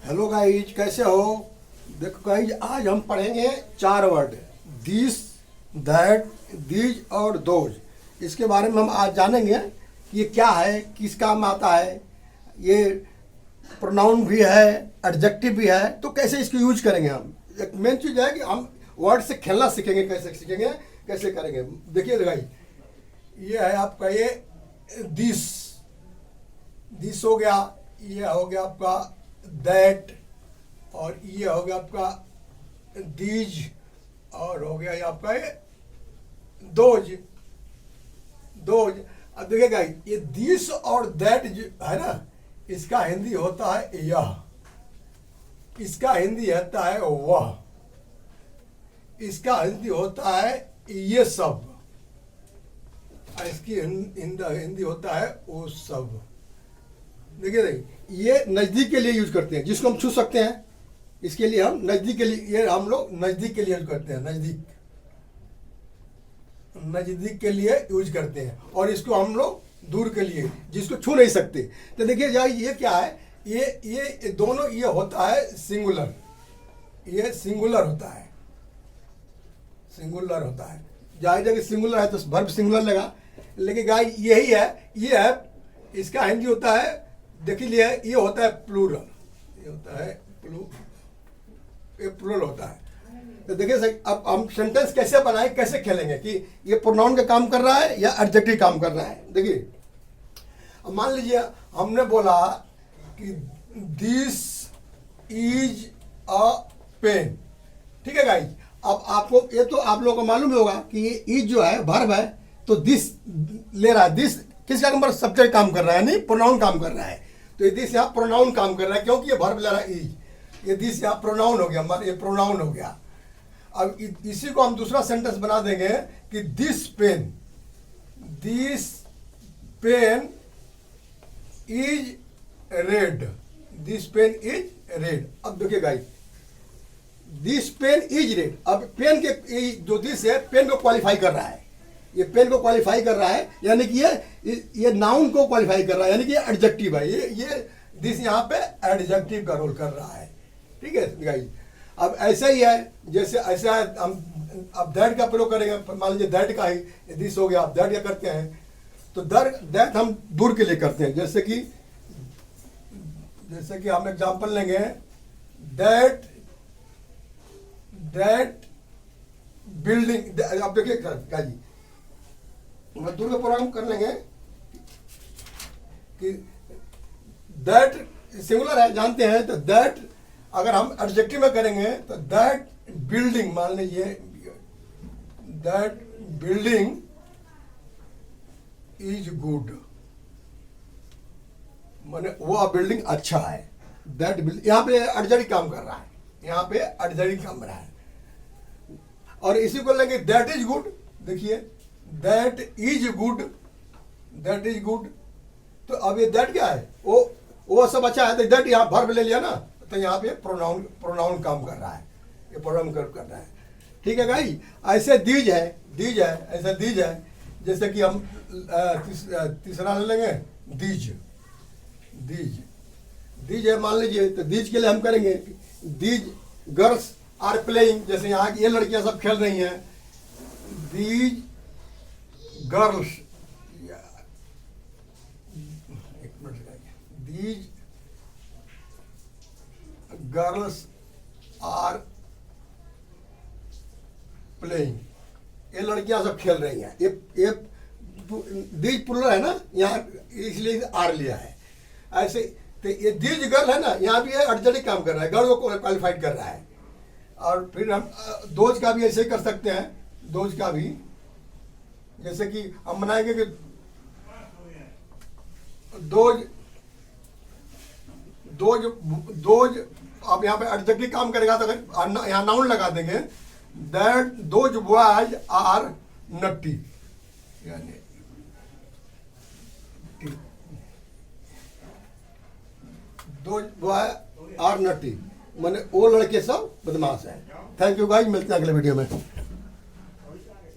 Hello guys, कैसे हो? देखो गाइज, आज हम पढ़ेंगे 4 वर्ड, दिस, दैट, दीज और दोज। इसके बारे में हम आज जानेंगे कि ये क्या है, किस काम आता है, ये प्रोनाउन भी है, एडजेक्टिव भी है, तो कैसे इसको यूज करेंगे हम। एक मेन चीज़ है कि हम वर्ड से खेलना सीखेंगे, कैसे सीखेंगे, कैसे करेंगे। देखिए गाइज, ये है आपका ये दिस, दिस हो गया, ये हो गया आपका दैट, और ये हो गया आपका दीज, और हो गया ये आपका ये दोज। दोज अब देखिएगा, ये दिस और दैट जो है ना, इसका हिंदी होता है यह, इसका हिंदी होता है वह, इसका हिंदी होता है ये सब, इसकी हिंदी होता है वो सब। देखिए ये नज़दीक के लिए यूज करते हैं, जिसको हम छू सकते हैं, इसके लिए हम नज़दीक के लिए, ये हम लोग नज़दीक के लिए यूज करते हैं, नज़दीक, नज़दीक के लिए यूज करते हैं। और इसको हम लोग दूर के लिए, जिसको छू नहीं सकते। तो देखिए जाए, ये क्या है, ये दोनों, ये होता है सिंगुलर, ये सिंगुलर होता है, सिंगुलर होता है। जाए जगह सिंगुलर है तो वर्ब सिंगुलर लगा, लेकिन गाय यही है, ये है, इसका हिंदी होता है, देखिए ये होता है प्लूरल, ये होता है ये प्लूरल होता है। तो देखिए अब हम सेंटेंस कैसे बनाए, कैसे खेलेंगे कि ये प्रोनाउन का काम कर रहा है या एडजेक्टिव काम कर रहा है। देखिए अब मान लीजिए हमने बोला कि दिस इज अ पेन, ठीक है गाइज। अब आपको ये तो आप लोगों को मालूम होगा कि ये इज जो है वर्ब है, तो दिस ले रहा है, दिस किसका नंबर, सब्जेक्ट काम कर रहा है, यानी प्रोनाउन काम कर रहा है। तो ये दिस यहाँ प्रोनाउन काम कर रहा है, क्योंकि ये वर्ब ले रहा है इज, ये दिस यहाँ प्रोनाउन हो गया, ये प्रोनाउन हो गया। अब इसी को हम दूसरा सेंटेंस बना देंगे कि this pen, this pen is red, this pen is red. अब देखिए guys, this pen is red, अब पेन के जो दिस है, पेन को क्वालिफाई कर रहा है, ये पेन को क्वालिफाई कर रहा है, यानी कि ये नाउन को क्वालिफाई कर रहा है, यानी कि ये एडजेक्टिव है, ये दिस यहाँ पे एडजेक्टिव का रोल कर रहा है, ठीक है गाइस। अब ऐसा ही है, जैसे ऐसा है, हम अब दैट का प्रयोग करेंगे, मान लीजिए दैट का ही दिस हो गया, आप दैट क्या करते हैं, तो दैट हम दूर के लिए करते हैं। जैसे कि हम एग्जांपल लेंगे, दैट बिल्डिंग। अब देखिए क्या जी, दूर का प्रोग्राम कर लेंगे कि दैट सिंगुलर है, जानते हैं, तो दैट अगर हम एडजेक्टिव में करेंगे तो दैट बिल्डिंग, मान लीजिए दैट बिल्डिंग इज गुड, माने वो बिल्डिंग अच्छा है, दैट बिल्डिंग, यहाँ पे एडजेक्टिव काम कर रहा है, यहाँ पे एडजेक्टिव काम कर रहा है। और इसी को लेंगे दैट इज गुड, देखिए that is good, that is good. तो अब ये दैट क्या है, वो सब अच्छा है, तो दैट यहाँ वर्ब ले लिया ना, तो यहाँ पे प्रोनाउन काम कर रहा है, ये प्रोनाउन कर रहा है, ठीक है भाई। ऐसे दीज है, ऐसा दीज है, जैसे कि हम तीसरा ले लेंगे दीज है, मान लीजिए, तो दीज के लिए हम करेंगे दीज गर्ल्स आर प्लेइंग, जैसे यहाँ ये लड़कियां सब खेल रही हैं, दीज गर्ल्स, एक minute, these girls are playing, ये लड़कियां सब खेल रही हैं, ये दीज प्लूरल है ना, यहाँ इसलिए आर लिया है। ऐसे तो ये दीज गर्ल है ना, यहाँ भी एडजेक्टिव काम कर रहा है, गर्ल को क्वालिफाइड कर रहा है। और फिर हम दोज का भी ऐसे ही कर सकते हैं, दोज का भी, जैसे कि हम बनाएंगे कि दोज अब यहाँ पे एडजेक्टिव काम करेगा, तो अगर यहाँ नाउन लगा देंगे, that those boys are naughty, यानी दोज बॉय आर नट्टी, माने वो लड़के सब बदमाश हैं। थैंक यू गाइस, मिलते हैं अगले वीडियो में।